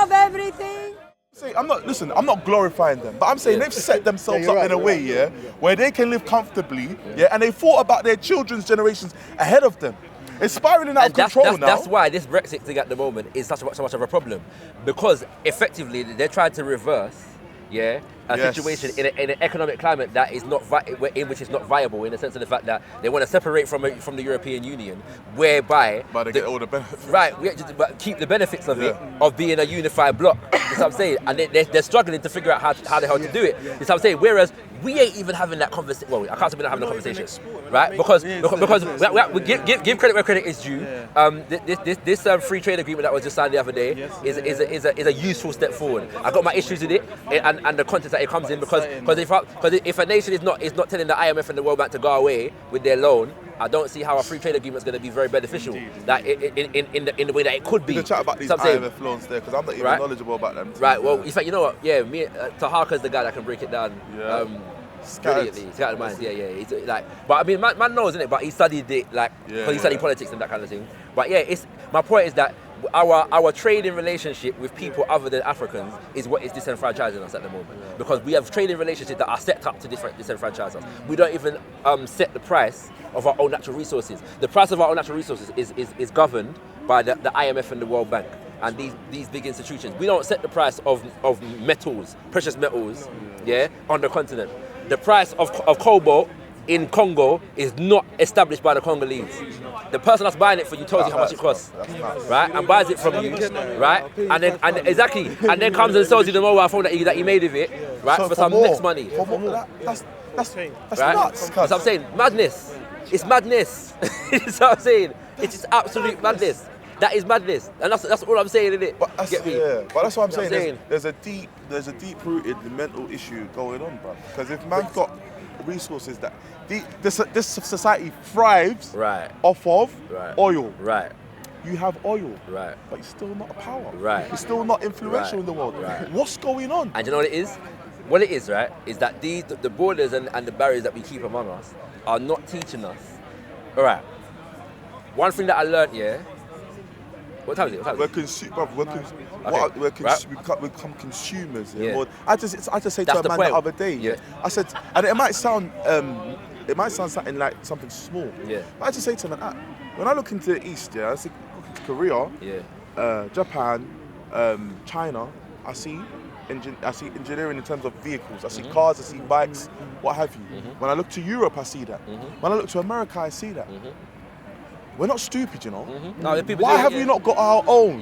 of everything. I'm not glorifying them, but I'm saying they've set themselves up in a way, where they can live comfortably, and they thought about their children's generations ahead of them. It's spiraling out of control now. That's why this Brexit thing at the moment is so much of a problem, because effectively they're trying to reverse, a situation in an economic climate that is not in which is not viable, in the sense of the fact that they want to separate from the European Union, whereby they get all the benefits. Right, but keep the benefits of it, of being a unified bloc. That's what I'm saying, and they're struggling to figure out how the hell to do it. That's what I'm saying. Whereas we ain't even having that conversation. Well, I can't say we're not having a conversation, right? Because we give credit where credit is due. This free trade agreement that was just signed the other day is a useful step forward. I got my issues with it and the context that it comes in, because if a nation is not telling the IMF and the World Bank to go away with their loan, I don't see how a free trade agreement is going to be very beneficial. That in the way that it could be. You can chat about these IMF loans there, because I'm not even knowledgeable about them. Right. Well, in fact, you know what? Yeah, Tahaka's the guy that can break it down. Scattered minds. Yeah. He's like, but I mean, man knows, innit? But he studied it, because he studied politics and that kind of thing. But my point is that our trading relationship with people other than Africans is what is disenfranchising us at the moment. Because we have trading relationships that are set up to disenfranchise us. We don't even set the price of our own natural resources. The price of our own natural resources is governed by the IMF and the World Bank and these big institutions. We don't set the price of metals, precious metals, on the continent. The price of cobalt in Congo is not established by the Congolese. The person that's buying it for you tells you how much it costs, right? And buys it from you, right? And then comes and sells you the mobile phone that he made with it, right? For some next money. That's right? nuts. That's what I'm saying. Madness. It's madness. That's what I'm saying. It is absolute madness. That is madness, and that's all I'm saying, innit? But that's what I'm saying. There's a deep-rooted mental issue going on, bro. Because if man's got resources that this society thrives off of oil. Right. You have oil. Right. But you're still not a power. Right. You're still not influential in the world. Right. What's going on? And you know what it is? What it is, right, is that the borders and the barriers that we keep among us are not teaching us. All right. One thing that I learned, what time is it? We become consumers. I just said to a man the other day. I said, and it might sound something like something small. But I just say to him, when I look into the East, I see Korea, Japan, China. I see engineering in terms of vehicles. I see cars. I see bikes. What have you? When I look to Europe, I see that. When I look to America, I see that. We're not stupid, you know. No, why have we not got our own?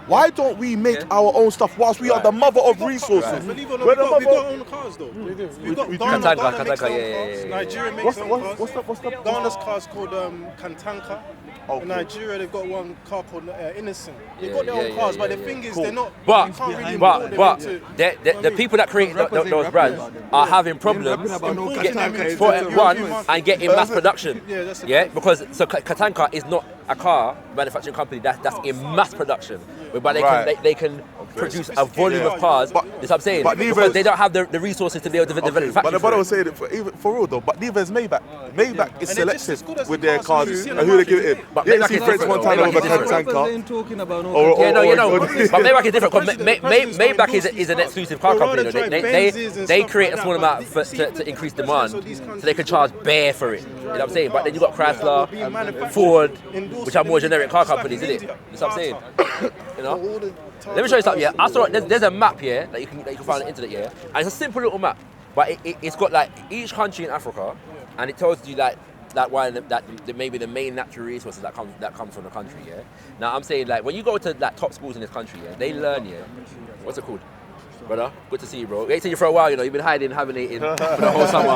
Why don't we make our own stuff whilst we are the mother of resources? Believe it or not, we don't own cars though. We've got Ghana makes their own cars. Nigeria makes their own cars. What's the Ghana's car's called Kantanka. In Nigeria, they've got one car called Innocent. They've got their own cars, but the thing is, they're not. But the people that create those brands are having problems getting mass production. Because Katanka is not a car manufacturing company that's in mass production, whereby they can produce a volume of cars. That's what I'm saying. Because they don't have the resources to be able to develop factories. But the brother was saying it for real though. But neither is Maybach. Maybach is selective with their cars and who they give it in. But Maybach is different. One time over Kantanka. But Maybach is different because Maybach is an exclusive car company. They create a small amount to increase demand, so they can charge bare for it. You know what I'm saying? But then you got Chrysler, Ford, which are more generic car companies, isn't it? That's what I'm saying. You know. Let me show you something. I saw there's a map here that you can find on the internet. And it's a simple little map, but it's got like each country in Africa, and it tells you that maybe the main natural resources that come from the country. Now I'm saying like when you go to like top schools in this country, they learn what's it called? Brother, good to see you, bro. We ain't seen you for a while, you know. You've been hiding, hibernating for the whole summer.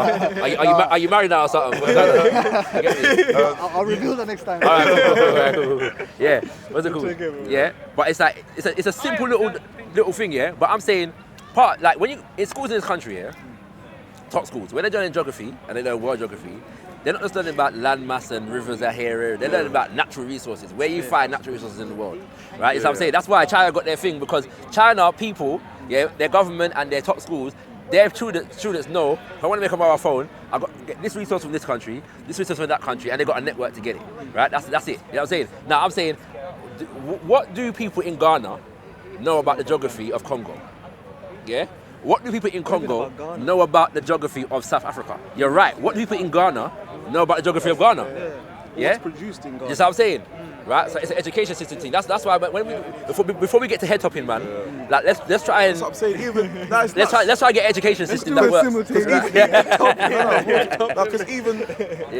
Are you married now or something? I'll reveal the next time. All right, cool. Yeah, what's it called? Yeah, but it's like it's a simple little thing, But I'm saying, when you in schools in this country, top schools, when they're learning geography and they learn world geography, they're not just learning about landmass and rivers are here. They're learning about natural resources, where you find natural resources in the world, right? That's what I'm saying. That's why China got their thing, because China people, their government and their top schools, their students know, if I want to make a mobile phone, I've got to get this resource from this country, this resource from that country, and they've got a network to get it, right? That's it. You know what I'm saying? Now I'm saying, what do people in Ghana know about the geography of Congo? Yeah? What do people in Congo know about the geography of South Africa? You're right. What do people in Ghana know about the geography of Ghana? Yeah? What's produced in Ghana? That's what I'm saying. Right? So it's an education system thing. That's why when before we get to head topping, man, like let's try and That's what I'm saying. Even let's try and get education system that works. Because even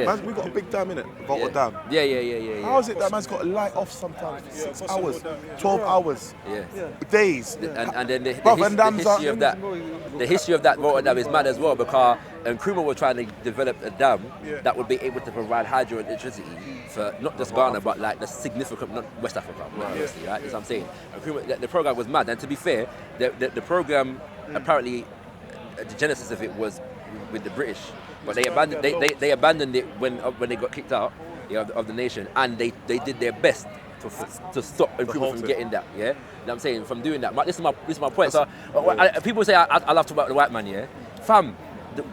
man, we got a big dam in it, Volta Dam. Yeah. How is it that man's got a light off sometimes for 6 hours, 12 hours, days? And then the history of that Volta Dam is mad as well, because Nkrumah were trying to develop a dam that would be able to provide hydroelectricity for not just Ghana but like the significant West Africa, obviously, right? That's what I'm saying. Nkrumah, the program was mad, and to be fair, the program apparently the genesis of it was with the British, but they abandoned it when they got kicked out of the nation, and they did their best to stop Nkrumah from getting that. Yeah, you know what I'm saying, from doing that. But this is my point. So people say I love to talk about the white man. Yeah, fam.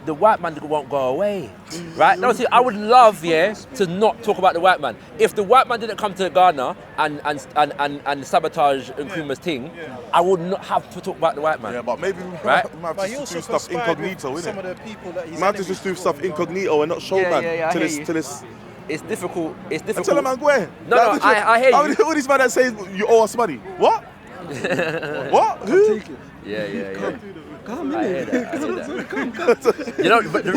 The white man won't go away, right? No, see, I would love, to not talk about the white man. If the white man didn't come to Ghana and sabotage Nkrumah's thing, I would not have to talk about the white man. Yeah, but maybe we might have to just do stuff incognito, innit? Some of the people that he's might have to just do stuff incognito and not show man till this. It's difficult. It's difficult. Tell a man, go ahead. No, I hear you. All these men that say you owe us money. What? What? Who? Yeah. Come I hear that. You know, but the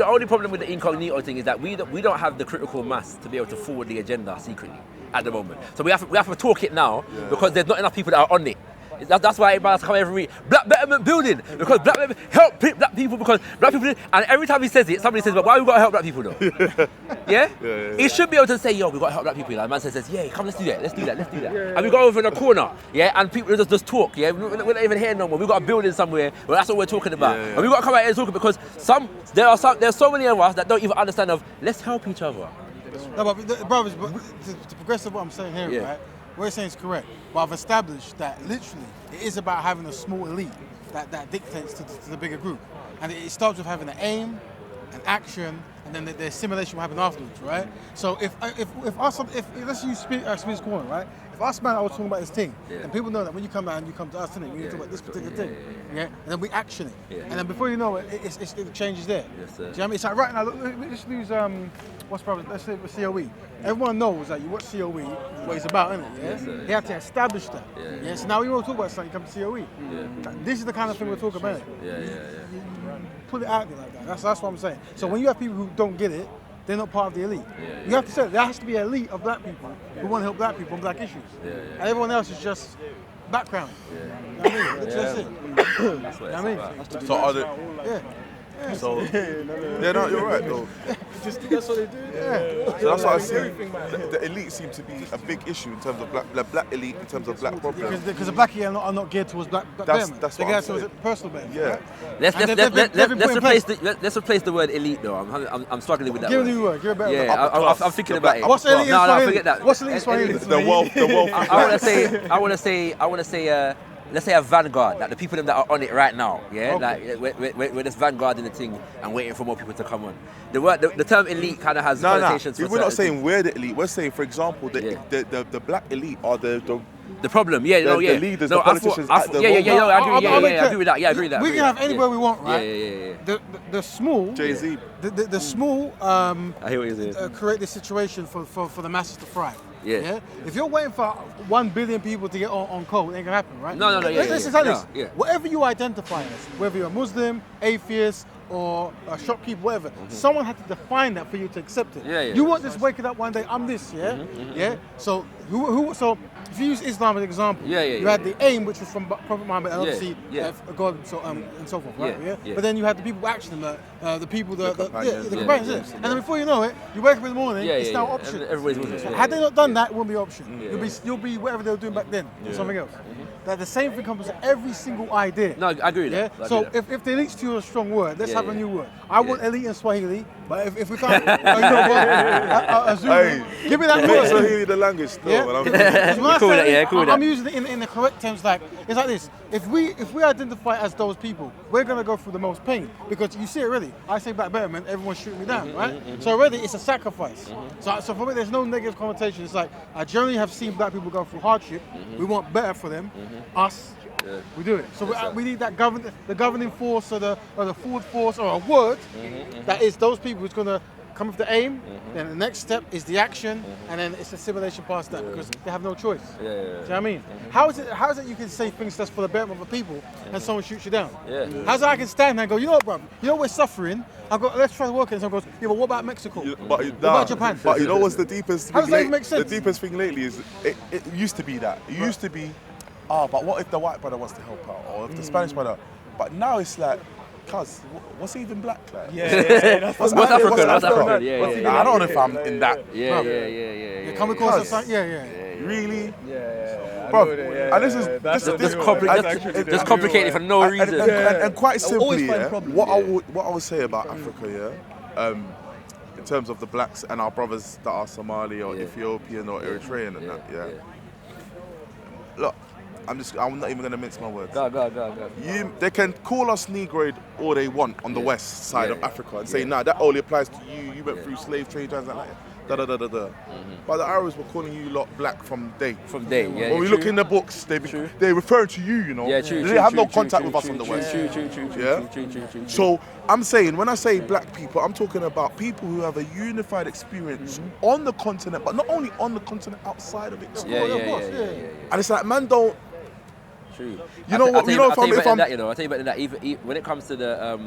only problem with the incognito thing is that we don't have the critical mass to be able to forward the agenda secretly at the moment. So we have to talk it now because there's not enough people that are on it. That's why everybody has to come every week. Black betterment building, because black betterment help black people, because black people. And every time he says it, somebody says, "But why we got to help black people though?" Yeah? He should be able to say, "Yo, we got to help black people." Like, man says, "Yeah, come, let's do that. And we go over in a corner, and people just talk. Yeah, we're not even here no more. We got a building somewhere. Well, that's what we're talking about. And we got to come out here and talk, because there's so many of us that don't even understand of let's help each other. No, but brothers, to progress with what I'm saying here, right? What you're saying is correct, but I've established that literally it is about having a small elite that dictates to the bigger group, and it starts with having an aim, an action, and then the assimilation will happen afterwards, right? So if let's use Smith's Corner, right? If us man, I was talking about this thing, and people know that when you come down, you come to us, innit? We need to talk about this particular thing, and then we action it, and then before you know it, it changes there. Yes, sir. Do you know what I mean? It's like right now, let's use let's say COE. Everyone knows that you watch COE, what it's about, isn't it? Yeah? Yes, sir. He had to establish that. Yeah. So now we want to talk about something, you come to COE. This is the kind of thing we're talking about. You put it out there like that. That's what I'm saying. So when you have people who don't get it, they're not part of the elite. You have to say there has to be an elite of black people who want to help black people on black issues. And everyone else is just background. You know what I mean? That's it. That's what I mean? So are the So no, you're right though. Just that's what they do. So that's why I see the elite seem to be a big issue in terms of black elite, in terms of black problems. Because the black elite are not geared towards black betterment. That's they're what I'm geared towards personal betterment. Let's replace the word elite though. I'm struggling with that. Give word. a new word. Give a better word. Yeah, I'm thinking about it. What's elite in Swahili? No, forget that. What's elite in Swahili? The wealth. I want to say. Let's say a vanguard, like the people that are on it right now, like we're just vanguarding the thing and waiting for more people to come on. The term elite kind of has connotations. We're not saying we're the elite. We're saying, for example, the black elite are the problem. The leaders, the politicians. I agree with that. I agree with that. We can have anywhere we want, right? Yeah. The small Jay-Z. The small I hear what you're saying. create the situation for the masses to thrive. Yeah. If you're waiting for 1 billion people to get on code, it ain't gonna happen, right? No. Let's say this. Whatever you identify as, whether you're a Muslim, atheist, or a shopkeeper, whatever, someone had to define that for you to accept it. You weren't just waking up one day, I'm this, yeah. So so if you use Islam as an example, you had the aim, which was from Prophet Muhammad, and obviously God, and so forth, right? Yeah. But then you had the people who action them, the people, the companions, and then before you know it, you wake up in the morning, it's now option. Everybody's Muslim. Had they not done that, it wouldn't be option. You'll be whatever they were doing back then, or something else. That the same thing comes to every single idea. No, I agree with that. So if the elite's too a strong word, let's have a new word. I want elite in Swahili, but if we can't, a Zulu, give me that word. Swahili the language. I'm using it in the correct terms. Like it's like this: if we identify as those people, we're gonna go through the most pain because you see it already. I say black betterment, everyone's shooting me down, right? So already it's a sacrifice. So for me, there's no negative connotation. It's like I generally have seen black people go through hardship. We want better for them. Us. Yeah. We do it. So we need that the governing force or the forward force or a word that is those people who's going to come with the aim. Then the next step is the action, and then it's assimilation past that because they have no choice. Do you know what I mean? How is it you can say things that's for the betterment of the people and someone shoots you down? How's it I can stand there and go, you know what, bro? You know we're suffering. I go, let's try to work it. And someone goes, yeah, but what about Mexico? What about Japan? But you know what's the deepest thing? How does that even make sense? The deepest thing lately is it used to be that. It used to be, but what if the white brother wants to help out, or if the Spanish brother? But now it's like, cuz, what's even black like? What's African? I don't know if I'm in that. Can we call it something? Really? Bro, and this is complicated for no reason. And quite simply, what I would say about Africa, in terms of the blacks and our brothers that are Somali or Ethiopian or Eritrean and that, Look, I'm not even gonna mince my words. Go. They can call us Negroid all they want on the west side of Africa and say, nah, that only applies to you. You went through slave trade, like that. But the Arabs were calling you lot black from day. When we look in the books, they're referring to you, you know. They have no contact with us on the west. True. So I'm saying, when I say black people, I'm talking about people who have a unified experience on the continent, but not only on the continent, outside of it. And it's like, man, don't. True. I'll tell you better than that. Even when it comes to the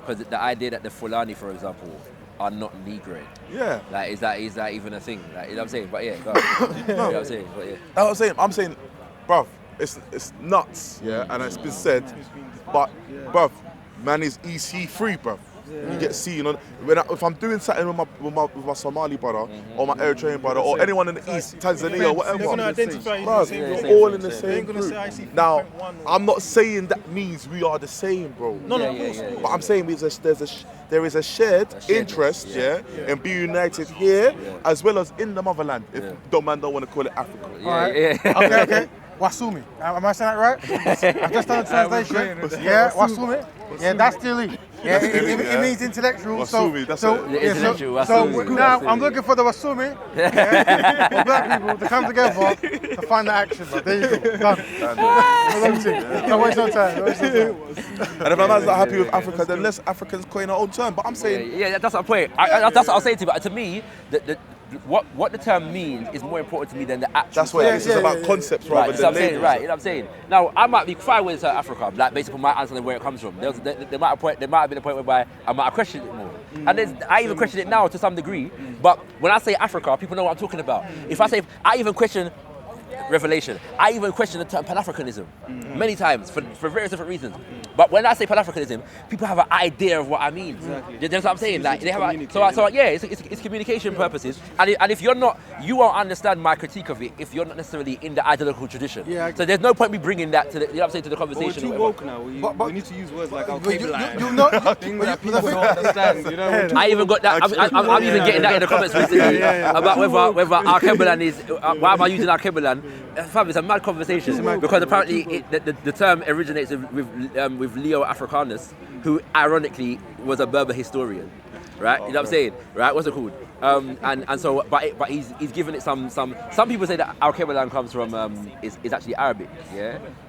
the idea that the Fulani, for example, are not Negroid. Yeah. Like, is that even a thing? Like, you know what I'm saying? But yeah, go on. You know what I'm saying? But yeah. That's what I'm saying, bruv, it's nuts, and it's been said, but, bruv, man is EC free, bruv. You get seen on if I'm doing something with my Somali brother or my Eritrean brother or anyone in the East, Tanzania or whatever. They're gonna identify you all in the same group. Now, I'm not saying that means we are the same, bro. No, of course. But I'm saying there is a shared interest, in being united here as well as in the motherland. If don't want to call it Africa. Okay. Wasumi. Am I saying that right? I've just done a translation. Wasumi. Yeah, that's the elite. Yeah, it means intellectual. Wasumi, so now I'm looking for the Wasumi for black people to come together to find the action. But there you go. Done. Don't waste no time. And if I'm not happy with Africa, then let's Africans coin our own term. But I'm saying... Yeah, that's my point. That's what I'll say to you. But to me, what the term means is more important to me than the actual. That's what it is. It's about concepts rather than labels. You know what I'm saying? Now, I might be fine with South Africa, like based upon my answer and where it comes from. There might have been a point whereby I might have questioned it more. And I even question it now to some degree. But when I say Africa, people know what I'm talking about. If I say, I even question Revelation, I even question the term Pan-Africanism many times for various different reasons. But when I say Pan-Africanism, people have an idea of what I mean. Exactly. You know what I'm saying? Like they have it's communication purposes. And if you're not, you won't understand my critique of it if you're not necessarily in the ideological tradition. Yeah, so there's no point me bringing that to the, you know what I'm saying, to the conversation. We're too woke now. We need to use words like al-Qibla. Things that people don't understand. You know, I even got that. I'm even getting that in the comments recently about whether al-Qibla is. Why am I using al-Qibla? Fam, it's a mad conversation because apparently the term originates with Leo Africanus, who ironically was a Berber historian, right? You know what I'm saying, right? What's it called? And so, but he's given it some people say that al-Qibla comes from is actually Arabic,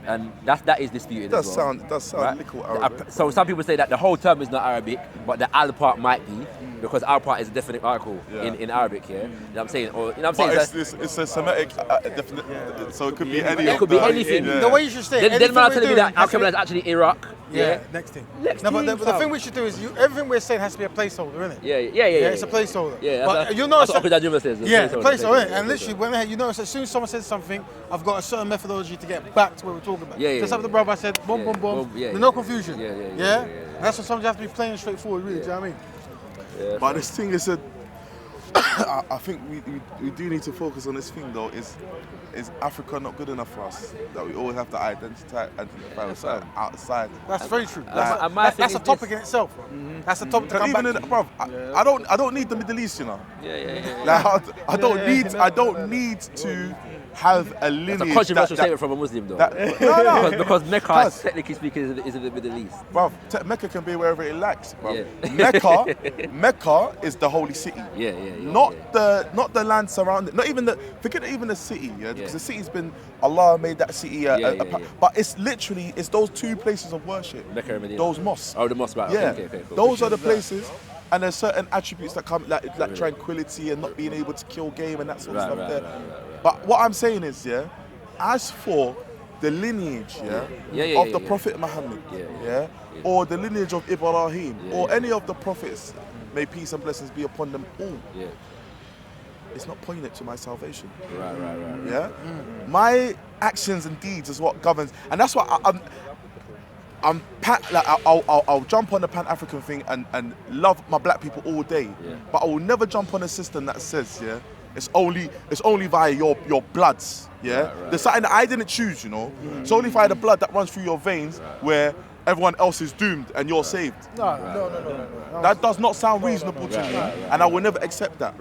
and that is disputed. It does as well, sound right? little Arabic. So some people say that the whole term is not Arabic, but the al part might be, because al part is a definite article in Arabic, You know what I'm saying? Or, you know what I'm saying? It's a Semitic definite, so it could be any. It could be anything. The way you should say it. Then man telling me that al-Qibla is actually Iraq. Next thing. But the thing we should do is everything we're saying has to be a placeholder, isn't it? Yeah. It's a placeholder. Yeah, but you know, that's what Juma says. Placeholder. And literally, as soon as someone says something, I've got a certain methodology to get back to what we're talking about. Just like the brother I said, boom. There's no confusion. Yeah. That's what sometimes you have to be plain and straightforward, really. Do you know what I mean? But this thing is I think we do need to focus on this thing though. Is Africa not good enough for us? That we always have to identify ourselves outside. That's very true. That's a topic in itself, bro. That's a topic to come back to. Bruv, I don't need the Middle East, you know. Yeah. Like, I don't need to have a lineage. It's a controversial statement from a Muslim, though. No. because Mecca, technically speaking, is in the Middle East. Bruv, Mecca can be wherever it likes, bruv. Yeah. Mecca is the holy city. Yeah. Not the land surrounding. Not even forget even the city. Yeah, because the city's been Allah made that city. But it's literally those two places of worship. Mecca and Medina. Those mosques. Oh, the mosque, right? Yeah. Okay, cool. Those are the places. And there's certain attributes that come, like tranquility and not being able to kill game and that sort of stuff there. Right. But what I'm saying is, as for the lineage, of the Prophet Muhammad, or the lineage of Ibrahim, or any of the prophets, may peace and blessings be upon them all. It's not poignant to my salvation. Right. Yeah, my actions and deeds is what governs, and that's what I'll jump on the Pan-African thing and love my black people all day, but I will never jump on a system that says it's only via your bloods. There's something that I didn't choose, you know. It's only via the blood that runs through your veins where everyone else is doomed and you're saved. No. That does not sound reasonable to me, and I will never accept that.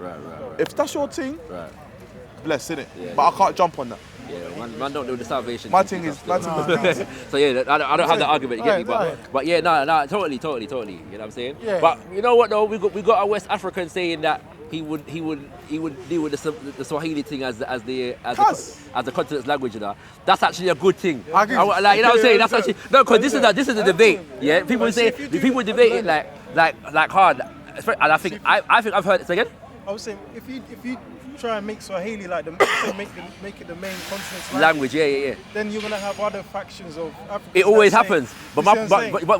If that's your thing, bless, innit? But I can't jump on that. Yeah, man don't do the salvation. My thing is. So yeah, I don't have that argument, you get me? But yeah, no, totally. You know what I'm saying? Yeah. But you know what though? We got a West African saying that he would deal with the Swahili thing as the continent's language, you know. That's actually a good thing. I agree. You know what I'm saying? That's actually because this is the debate. Yeah, people debate it like hard. And I think I've heard it again. I was saying if you try and make Swahili like make it the main continent's language, yeah. then you're gonna have other factions of Africa. It always happens. But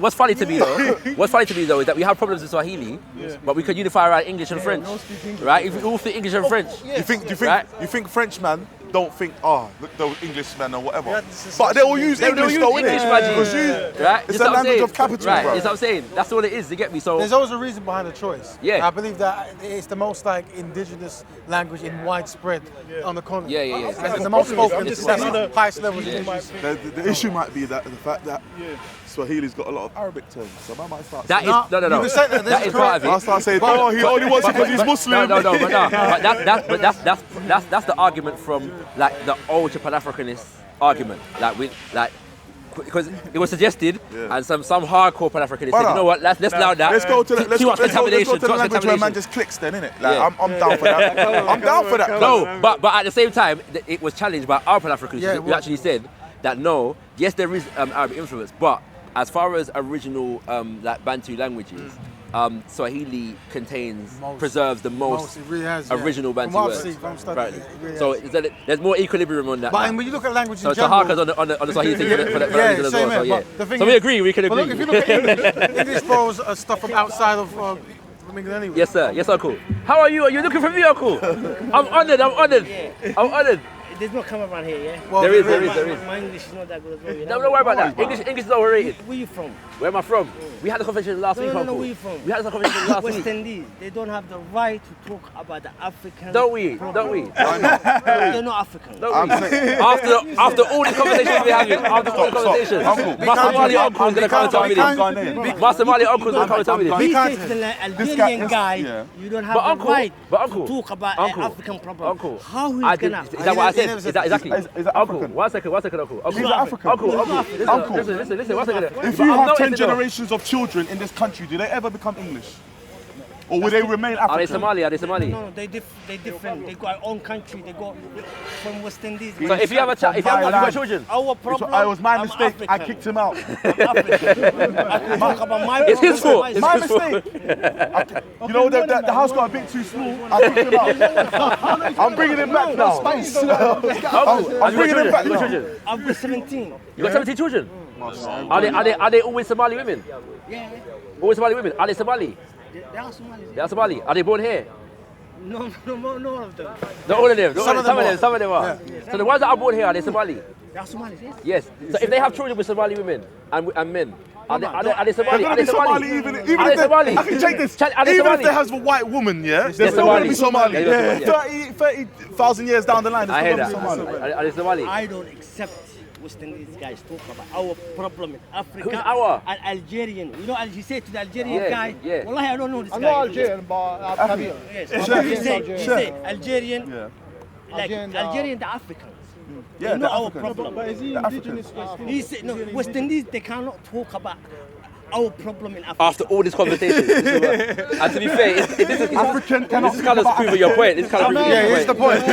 what's funny to me though is that we have problems with Swahili, but we could unify around English and French, right? If we all speak English and French, you think Frenchmen don't think look those Englishmen or whatever, but they will use English though, innit? Right? It's a language of capital, right? bro. That's what I'm saying. That's all it is. You get me? So there's always a reason behind the choice. Yeah. I believe that it's the most indigenous language in widespread on the continent. Yeah. It's the most spoken. It's the highest level. The issue might be that the fact that Swahili's got a lot of Arabic terms, so I might start. No. That is part of it. I'll start saying, he only wants it because he's Muslim. No. But that's the argument from like the old Pan-Africanist argument, because it was suggested, and some hardcore Pan-Africanists said, you know what, let's allow that. Let's go to the language where man just clicks then, innit? Like, I'm down for that. I'm down for that. No, but at the same time, it was challenged by our Pan-Africanists who actually said that no, yes, there is Arabic influence, but as far as original like Bantu languages, Swahili preserves the most original Bantu words. So there's more equilibrium on that. But when you look at language in general, so general, on the Swahili thing for that reason as well. So we agree. We can agree. Look, if you look at English borrows stuff from outside of England anyway. Yes, sir. Yes, Uncle. How are you? Are you looking for me, Uncle? I'm honoured. There's no camera around here, yeah? Well, there is. My English is not that good as well. Don't worry about that. English is overrated. Where you from? Where am I from? We had a conversation last week, Uncle. No, where you from? We had a conversation last week. West Indies. They don't have the right to talk about the African. Don't we? They're not African. After all the conversations we're having, Master Mali Uncle is going to come and tell me this. Master Mali Uncle is going to come and tell me this. He says to the Algerian guy, you don't have the right to talk about African problem. Uncle, how he's going to... Is that what I said? Is that exactly? Uncle, one second, Uncle. He's African. Uncle, listen, one second. If you have 10 generations of children in this country, do they ever become English? Or will they remain African? Are they Somali? No, they different. They got their own country. They go from West Indies. So if you have children, our problem. It was my mistake. African. I kicked him out. I'm African. I can talk about my it's his fault. It's my mistake. You know, the house got a bit too small. I kicked him out. I'm bringing him back now. I'm bringing him back now. I've got 17. You got 17 children? Are they always Somali women? Yeah. Always Somali women? Are they Somali? They are Somalis. They are Somali. Are they born here? No, all of them. Not all of them. Some of them are. So the ones that are born here, are they Somali? They are Somalis, yes. Yes. So if they have children with Somali women and men, Are they Somali? They're gonna be Somali even if they. I can check this. Even if they have a white woman, yeah, they're still gonna be Somali. Yeah, 30,000 years down the line, they're still gonna be Somali. Are they Somali? I don't accept West Indies guys talk about our problem in Africa. Who's our? An Algerian. You know, he said to the Algerian guy, yeah. Wallahi, I don't know this guy. I'm not Algerian, but Behaviour. He say Algerian, like Algerian, the Africans. Yeah, they know our problem. But is he indigenous West Indies? He said, no, West Indies, they cannot talk about our problem in Africa. After all this conversation, and to be fair, this is kind of proving your point. It's kind of proving your here's the point.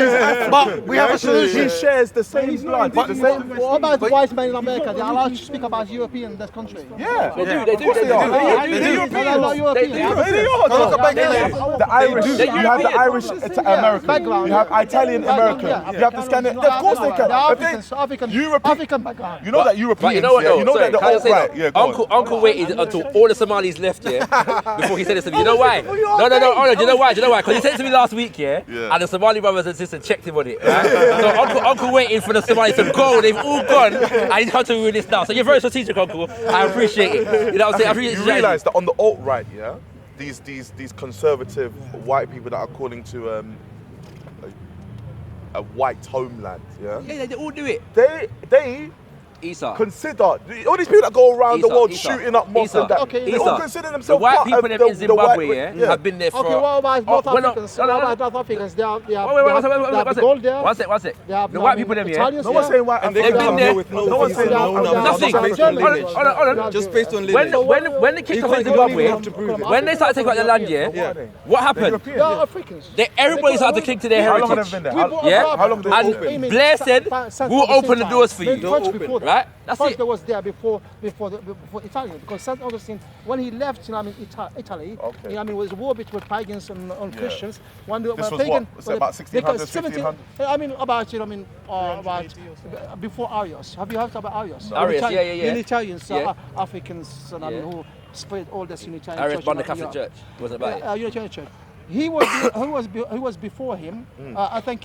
But we have a solution. He shares the same blood. What about the white men in America? They are allowed to speak about European in this country. Yeah, They do. They're not European. The Irish, you have the Irish American, you have Italian American, you have the Scandinavian. Of course they can. African background. You know that Europeans, you know what, though? you know that the alt-right. Yeah, Uncle waited until all the Somalis left, before he said this to me. You know why? No, do you know why? Because he said it to me last week, and the Somali brothers and sisters checked him on it, right? So Uncle waiting for the Somalis to go, they've all gone, and he's come to me with this now. So you're very strategic, Uncle. I appreciate it. You know what I'm saying? You realise that on the alt-right, these conservative white people that are calling to a white homeland, Yeah, they all do it. They Eesa. consider all these people that go around the world shooting up mosques and that. Okay, they all consider The themselves white part people of in Zimbabwe, have been there for. Okay, what about North Africans? no. What about North Africans? They have Wait, gold there. One sec. They have The white people them, Italians No one's there. saying white. And they They've can been there. go with No one's saying Nothing. Hold on. Just based on living. When they kicked off in Zimbabwe, when they started taking out the land, what happened? They are Africans. Everybody started to cling to their How long have heritage. they been there? Yeah? How long have they And Blair said, we'll open the doors for you. Right? That's First it. they was there before Italian, because Saint Augustine, when he left, Italy, was a war between pagans and Christians. When the This was pagan, what? Was it about 1600, 1600? About before Arius. Have you heard about Arius? Arius, yeah. Unitarians, Yeah. Africans, who spread all this Unitarian Arius church. banned the Catholic Church. Wasn't about it. Unitarian church. He was before him. I think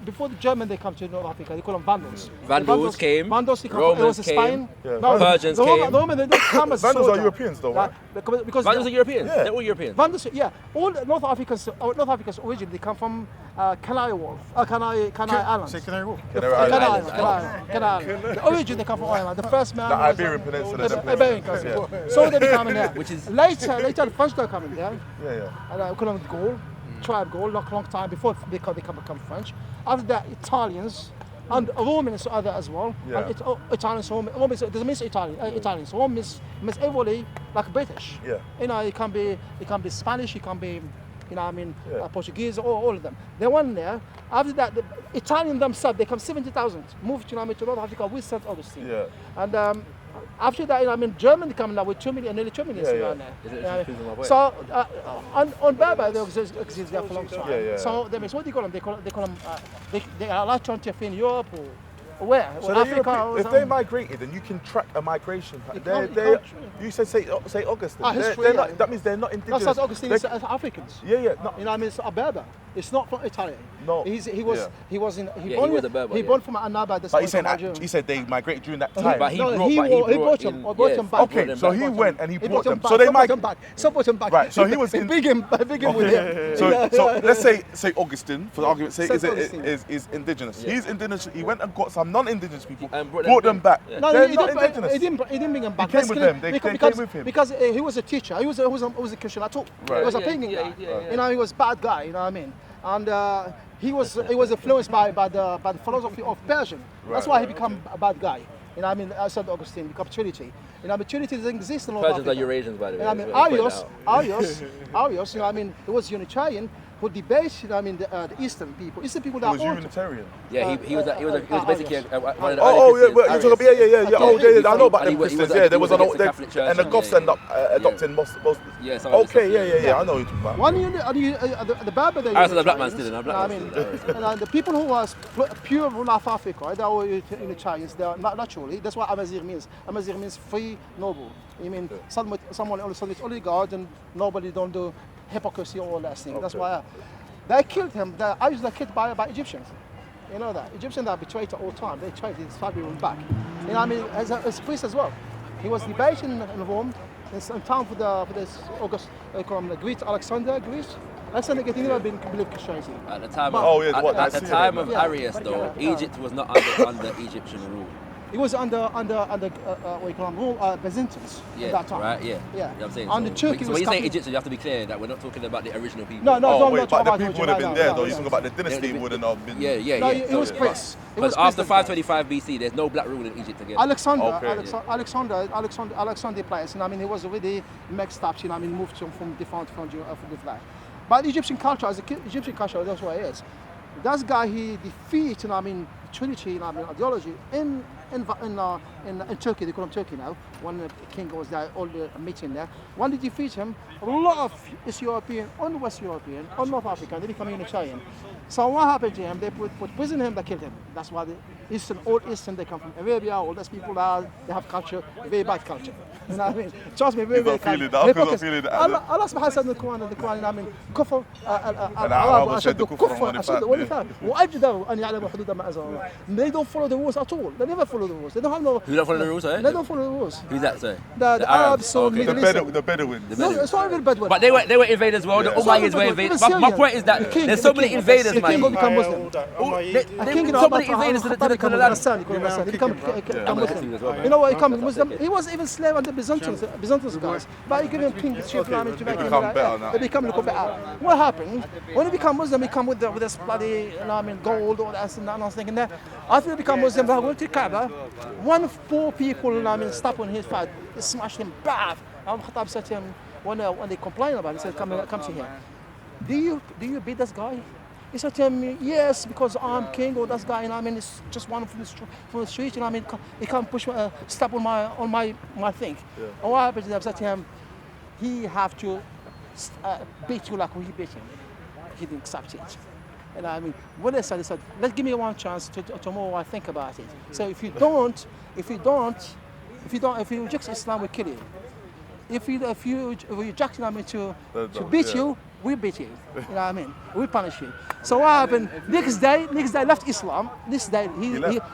before the German they come to North Africa, they call them Vandals. Vandals came. Vandals, they come Romans from, came. No, Persians the came. Roman, they don't come as Vandals are soldier. Europeans though, right? Because Vandals are Europeans. Yeah. They're all Europeans. Vandals, all North Africans originally they come from Canary Islands. Say Canary Wharf. Canary Islands. The origin they come from Ireland. The first man. The Iberian Peninsula. The Iberian Peninsula. So they become in there. Which is later the French are coming there. Yeah. And we call them Gaul. Tribe Gaul, long time before they become French. After that, Italians and Romans are there as well. Yeah. And Italians, Romans doesn't mean Italians. Romans means everybody like British. Yeah. It can be Spanish, it can be, Portuguese, all of them. They went there. After that, the Italians themselves, they come 70,000, moved to North Africa with St. Augustine. Yeah. And after that, Germany coming now with 2 million, nearly 2 million around there. So on Berber they exist there for a long time. Yeah. So that means what do you call them? They call them they are allowed to enter in Europe or where? So Africa. if they migrated, then you can track a migration pattern. You said say Augustine. That means they're not indigenous. That's Augustine is Africans. Yeah. No. It's a Berber. It's not from Italy. No. He was a Berber. He born from Annaba. But he said they migrated during that time. But he brought them back. Okay, so he went and he brought them. So they brought them back. So brought them back. Right. So he was big him with him. So let's say Augustine, for argument's sake, is indigenous. He's indigenous. He went and got some non-indigenous people, brought them back. No, They're he not indigenous. didn't bring them back. He came with them. They came with him. Because he was a teacher. He was a Christian at all. He was a pagan guy. He was a bad guy. You know what I mean? And he was influenced by the philosophy of Persian. That's why he became a bad guy. St. Augustine became Trinity. Trinity doesn't exist in North Africa. Persians are Eurasians, by the way. Arius, it was Unitarian who debated, the Eastern people that was Unitarian. Yeah, he was basically one of the you're talking about, yeah. I know about them he was Christians. like- Yeah, he there was was an against the Catholic Church and the and Goths yeah, end up adopting most. Yeah, some Okay, I know what you're talking about. the Berber. I said the black man still, the black man and the people who was pure North Africa, they were Unitarians. They are naturally. That's what Amazigh means. Amazigh means free, noble. You mean someone only God and nobody don't do hypocrisy or all that thing. That's why they killed him. I was killed by Egyptians. You know that Egyptians are betrayed all the time. They tried to stab him back. As a priest as well. He was debating in Rome, in time for this August, Greek Alexander, Greece. Alexander getting never been believed Christianity. At the time, at the time of Arius, though, Egypt was not under Egyptian rule. It was under what you call them, Byzantines at that time. Right, yeah. Yeah. You know what I'm saying? And the Turkey so was when you say Egyptian, you have to be clear that we're not talking about the original people. No, but the people would have been there, though. You're talking about the dynasty wouldn't have been. Yeah. No, it was Greece. Because after 525 BC, there's no black rule in Egypt again. Alexander place, and I mean, he was already mixed up, moved from different flag. But Egyptian culture, that's what it is. That guy, he defeated, Trinity, ideology in Turkey. They call him Turkey now. When the king was there, all the meeting there. When they defeat him, a lot of East European, and West European, and North African, they become Unitarian. So what happened to him? They put prison him, they killed him. That's why the all Eastern, they come from Arabia, all those people they have culture, very bad culture. You know what I mean? Trust me, very culture. Allah subhanahu wa ta'ala in the Quran, كفر العرب أشد كفر ونفاق وأجدر أن يعلموا حدود ما أنزل الله. They don't follow the rules at all. They never follow the rules. They don't have no. Who don't follow the rules, eh? They don't follow the rules. Who's that, sorry? The Arabs or the Bedouins. No, it's not even Bedouin. But they were invaded as well. The Umayyads were invaded. My point is that there's so many invaders, man. The king will become Muslim. So many invaders to the land. He become Muslim. You know what? He become Muslim. He was even slave under Byzantines guys. But he gave him kingship to make him. They become a little better. What happened? When he become Muslim, he come with this bloody, gold or that and I was thinking that. After he become Muslim, they went to Kaaba. One of 4 people, stop on his fight. They smashed him bad. Khattab said to him when they complained about it, he said, "Come to here. Do you beat this guy?" He said to him, "Yes, because I'm king or this guy, it's just one from the street, he can't push step on my thing." Yeah. And what happened to him? I said to him, he have to beat you like he beat him. He didn't accept it. And when they said, let's give me one chance tomorrow I think about it. So if you reject Islam, we kill you. If you reject Islam to beat you, we beat you. You know what I mean? We punish you. So what happened? Next day left Islam. This day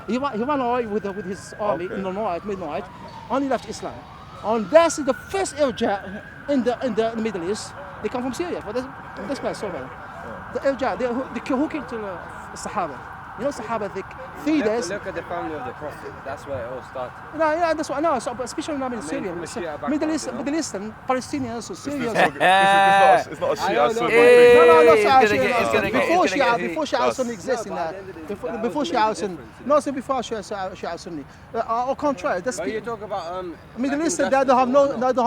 he ran away with his army in the night, midnight, and he left Islam. And that's the first irja in the Middle East. They come from Syria. But this place, so bad. The irja, who came to the Sahaba. You know, Sahaba, 3 days. Look at the family of the Prophet. That's where it all started. Yeah, that's what I know. So, especially in Syria, Middle Eastern, Palestinians, or Syrians. It's not a Shia Sunni. Before Shia Sunni exists in there. Before Shia Sunni. No, so before Shia Sunni. Au contraire, that's. But you talk about Middle Eastern, they don't have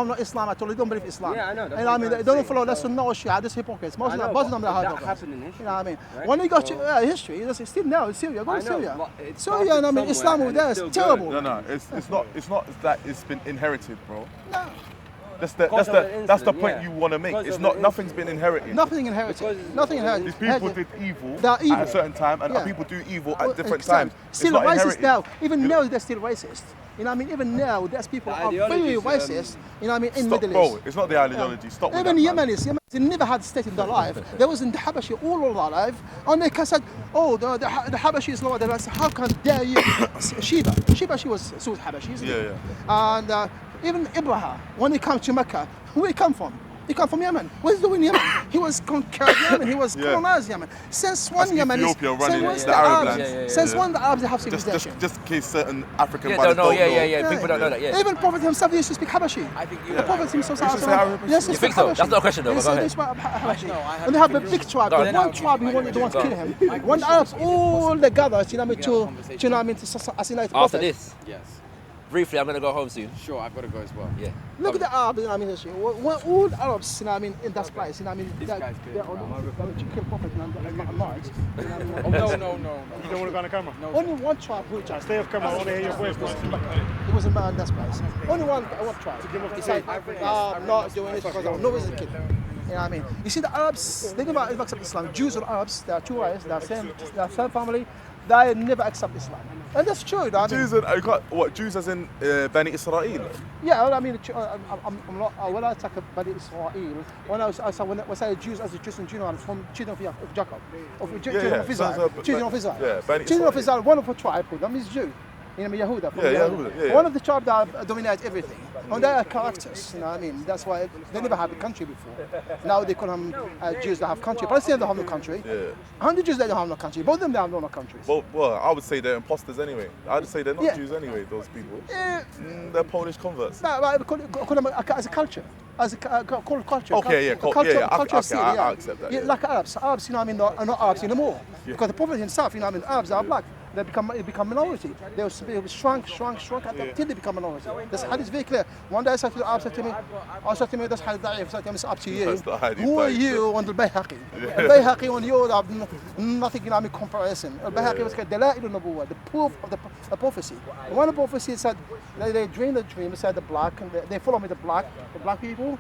no Islam at all. They don't believe Islam. Yeah, I know. And they don't follow the Sunnah or Shia. That's hypocrites. Most of them are that happened in history. You know what I mean? When you go to history, it's still now in Syria. Go to Syria. Syria, Islam over there is terrible. No, it's not that it's been inherited, bro. No. That's the point you want to make. It's not. Nothing's been inherited. Nothing inherited. These people did evil at a certain time, and people do evil at different times. Still racist now. Even now, they're still racist. You know what I mean? Even now, there's people who are very racist. You know what I mean? In Middle East. Bro, it's not the ideology. Stop. Even Yemenis, they never had a state in their life. They was in the Habashi all of their life, and they said, "Oh, the Habashi is lower than us. How can dare you?" Sheba, she was Habashi, isn't it? And even Ibrahim, when he came to Mecca, where he come from? He come from Yemen. What is he doing in Yemen? He was conquered Yemen. He was colonized Yemen. Since when Yemen is since the Arabs? Since when the Arabs have civilization? Just in case certain African brothers don't know. People don't know that. Yeah. Even Prophet himself used to speak Habashi. I think the Prophet himself. Yes, you think so? That's not a question, though. Go ahead. And they have a big tribe. One tribe who wanted to kill him. When the Arabs all they gathered, to assassinate the Prophet. After this. Yes. Briefly, I'm going to go home soon. Sure, I've got to go as well. Yeah. Look at the Arabs, history. All the Arabs, in that place, This guy's good. they're to kill Prophet and not night. Oh, no. You don't want to go on the camera? No. Only one tribe who Stay off camera, I want to hear your voice. It was in that place. Only one tribe. He said, I'm not doing it because I know he's a kid. You know what I mean? You see, the Arabs, they never accept Islam. Jews and Arabs, they are two races, they are same family. They never accept Islam. And that's true. Jews as in Bani Israel? Yeah, I mean, I'm not, when I talk about Bani Israel, when I say Jews as a Jews and Jews, I'm from children of Jacob, children of Israel. Children of Israel. One of the tribe, them is Jew. You know, Yehuda. Yeah. One of the tribes that dominate everything. And they are characters, you know what I mean? That's why they never had a country before. Now they call them Jews that have country. Palestinians don't have no country. Yeah. 100 Jews, they don't have no country. Both of them, they have no countries. Well, I would say they're imposters anyway. I'd say they're not Jews anyway, those people. Yeah. They're Polish converts. No, but call them as a culture. As a culture. Okay, culture, I accept that. Yeah, like Arabs. Arabs, you know what I mean, are not Arabs anymore. Because the Prophet himself, you know what I mean, Arabs are black. They become minority. They will shrunk until they become minority. This hadith is very clear. One day I said to the Arabs, I said to me, this hadith da'if. I said to him, it's up to you. Who are you on the Bayhaqi? Al-Bayhaqi on you have nothing, you know, comparison. Al-Bayhaqi was called Dalail al-Nubuwwah, the proof of the prophecy. One of the prophecies said they dreamed the dream, said the black, and they follow me, the black people.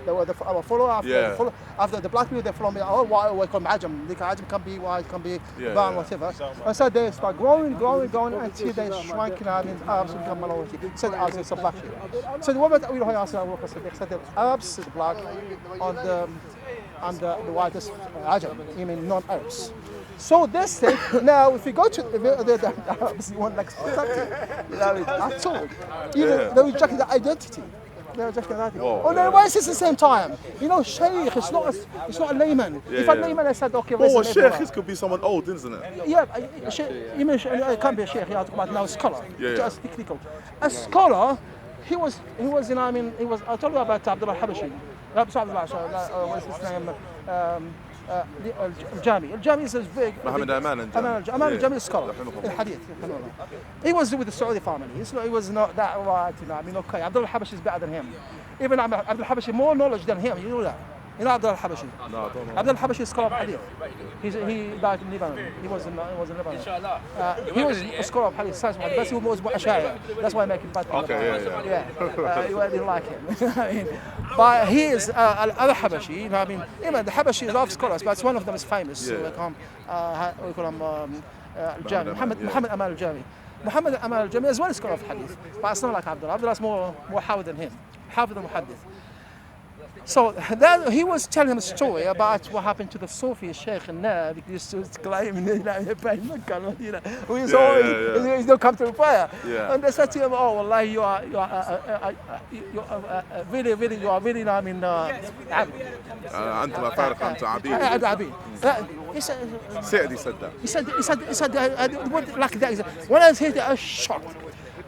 They were our follow after the black people. They follow me. Oh, why we call Ajam? The Ajam can be white, can be brown, whatever. And so they start growing until they shrink. You know, I mean, Arabs become minority. Said Arabs is black people. So the woman that we said the Arabs is black, and the whitest Ajam. I mean, non-Arabs. So this thing now, if you go to the Arabs, you want like that's all. They reject the identity. They're rejecting that. Oh no, why is this at the same time? You know, Sheikh, it's not a layman. If a layman, I said, okay, well, Sheikh could be someone old, isn't it? Yeah, you mean it can't be a Sheikh. You have to talk about now a scholar. Just technical. A scholar, he was. You know, I mean, he was. I told you about Abdullah Habashi. What's his name? Al-Jami is big. Muhammad Aman Al-Jami is a scholar. Al-Hadith. He was with the Saudi family. He was not that right, you know. I mean, okay, Abdullah Habashi is better than him. Even Abdullah Habashi more knowledge than him. You know that. You know Abdullah Habashi? No, I don't know. Abdullah Habashi is scholar of Hadith. He died in Lebanon. He was in Lebanon. He was a scholar of Hadith, science of Hadith, but he was Ash'ari. That's why I make him bad. Okay, you didn't like him. I mean, but he is other Habashi. You know, I mean, even the Habashi love scholars, but one of them is famous. We call him Al-Jami, Muhammad Aman Al-Jami. Muhammad Aman Al-Jami is one scholar of Hadith, but it's not like Abdullah. Abdullah is more hawid than him. Hawid than Muhaddith. So that, he was telling him a story about what happened to the Sufi Sheikh Nab, because he used to claim, who is always, he's not come to the prayer. And they said to him, oh, wallahi, you are really, I mean, he said that. He said like that. When I heard that, I was shocked.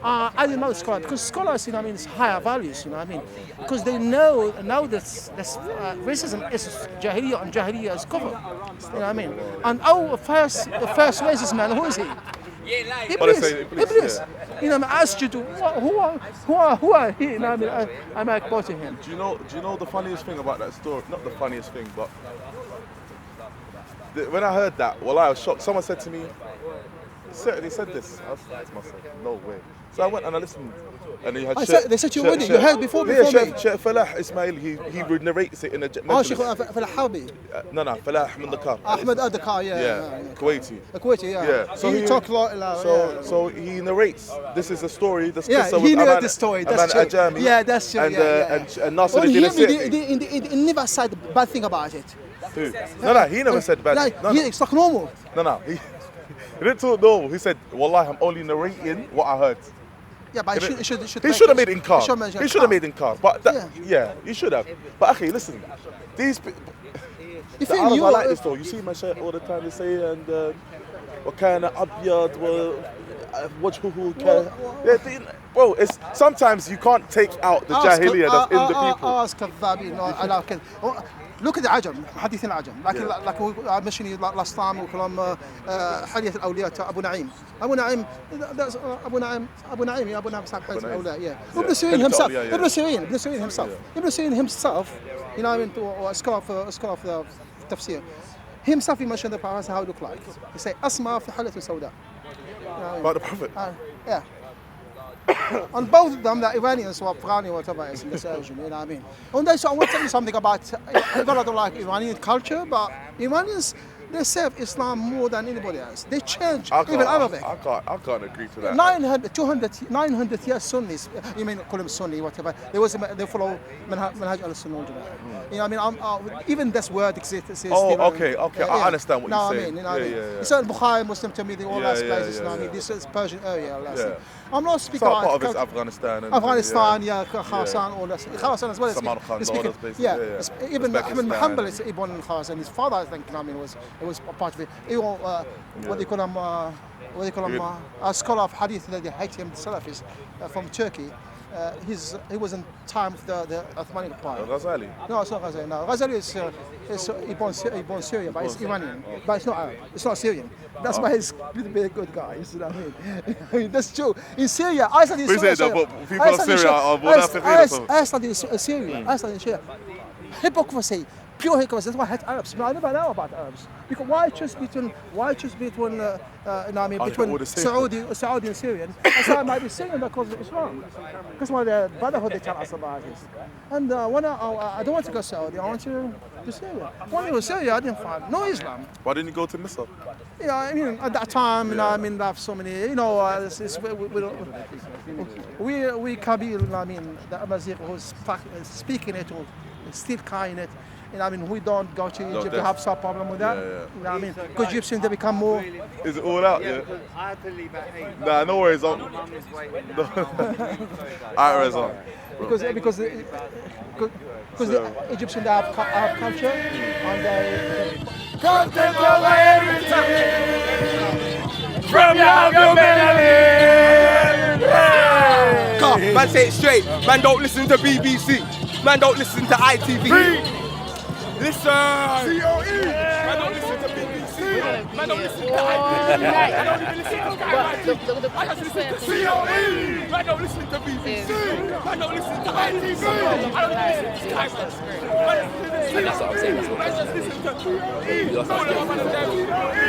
I didn't know scholar, because scholars, you know, I mean, it's higher values, you know, I mean, because they know this racism is Jahiliyyah, and Jahiliyyah is kufr, you know what I mean? And the first racist man, who is he? Iblis. You know, I asked you to who are he? You know, I mean, I'm quoting him. Do you know the funniest thing about that story? Not the funniest thing, but when I heard that, well, I was shocked. Someone said to me, certainly said this. I was like to myself, no way. So I went and I listened, and he had. They said you already. You heard before me. Sheikh Falah Ismail. He narrates it in a. Sheikh Falah Harbi. No, Falah من Dakar. Ahmed Dakar, Kuwaiti. Kuwaiti, yeah. So he talked a lot. So he narrates. This is a story. This he knew the story. That's true. Ajami, that's true. And Nasser he never said a bad thing about it. Who? No, he never said bad. It's like normal. No. He didn't talk normal. He said, "Wallahi, I'm only narrating what I heard." Yeah, but he should have made it in car. He should have made it in car. But he should have. But okay, listen, these people. I like this though. You see my shirt all the time. They say and وكان أبيض وجهه كان. Bro, it's sometimes you can't take out the jahiliyyah that's in the people. Look at the Ajam, Hadith al-Ajam. Like I mentioned last time, we call him Hadith al-Awliya to Abu Naim. Abu Naim, that's Abu Naim, Sahib Hadith al-Awliya, yeah. Ibn Sirin himself, you know, I mean, a scholar of the tafsir. Himself, he mentioned the Prophet, how it looked like. He said, Asma fi halat al-Sawda. About the Prophet? Yeah. And both of them, the Iranians or Afghani or whatever is in this region, you know what I mean? And so I want to tell you something about, I don't like Iranian culture, but Iranians, They serve Islam more than anybody else. They change even Arabic. I can't agree to that. 900 years Sunnis. You mean call them Sunni, whatever. They follow Manhaj al-Sunnah wal Jama'ah. You know, I mean, even this word exists. Okay. I understand what you're saying. You know what I mean? It's Bukhari, Muslim, Tirmidhi, all that places. You know what I mean? This is Persian area. I'm not speaking about part of it's Afghanistan. Afghanistan, Khorasan, all that. Khorasan as well. Samarkand, all those places. Even Ahmed Muhammad is born in Khorasan. His father, I think, was a part of it. Even, what do you call him? A scholar of hadith that they hate him, the Salafis, from Turkey. He was in time of the Ottoman Empire. Ghazali? No, it's not Ghazali. No, Ghazali is born Syria, but it's Iranian. But it's not Arab. It's not Syrian. That's why he's a good guy. You see what I mean? I mean, that's true. In Syria, I studied Syria. People of Syria are born after I studied Syria. I studied Syria. Hypocrisy. Pure hypocrisy. That's why I hate Arabs. I never know about Arabs. Because why choose between Saudi and Syrian? I said I might be Syrian because of Islam. Because of the brotherhood they tell us about it. And when I don't want to go to Saudi, I want to Syria. When I was Syria, I didn't find no Islam. Why didn't you go to Misr? Yeah, I mean, at that time, you know, I mean, I have so many, you know, we Kabyle, I mean, the Amazigh who's speaking it or still carrying it. You know, I mean, we don't go to Egypt. We have some problem with that. You know what I mean? Because Egyptians, they become more. Is it all out? Yeah. I had to leave at 8. Nah, no worries. Alright, Riza. Because the Egyptians, they have culture and they can't take away everything from your melody. Man, say it straight. Man, don't listen to BBC. Man, don't listen to ITV. Listen! COE! Man, don't listen to BBC! Man, don't listen to ITV! Man, don't even listen to Sky. I just listen to COE! Man, don't listen to BBC! Man, don't listen to ITV! I don't even listen to Sky. Man, just listen to COE! Man, just listen to COE!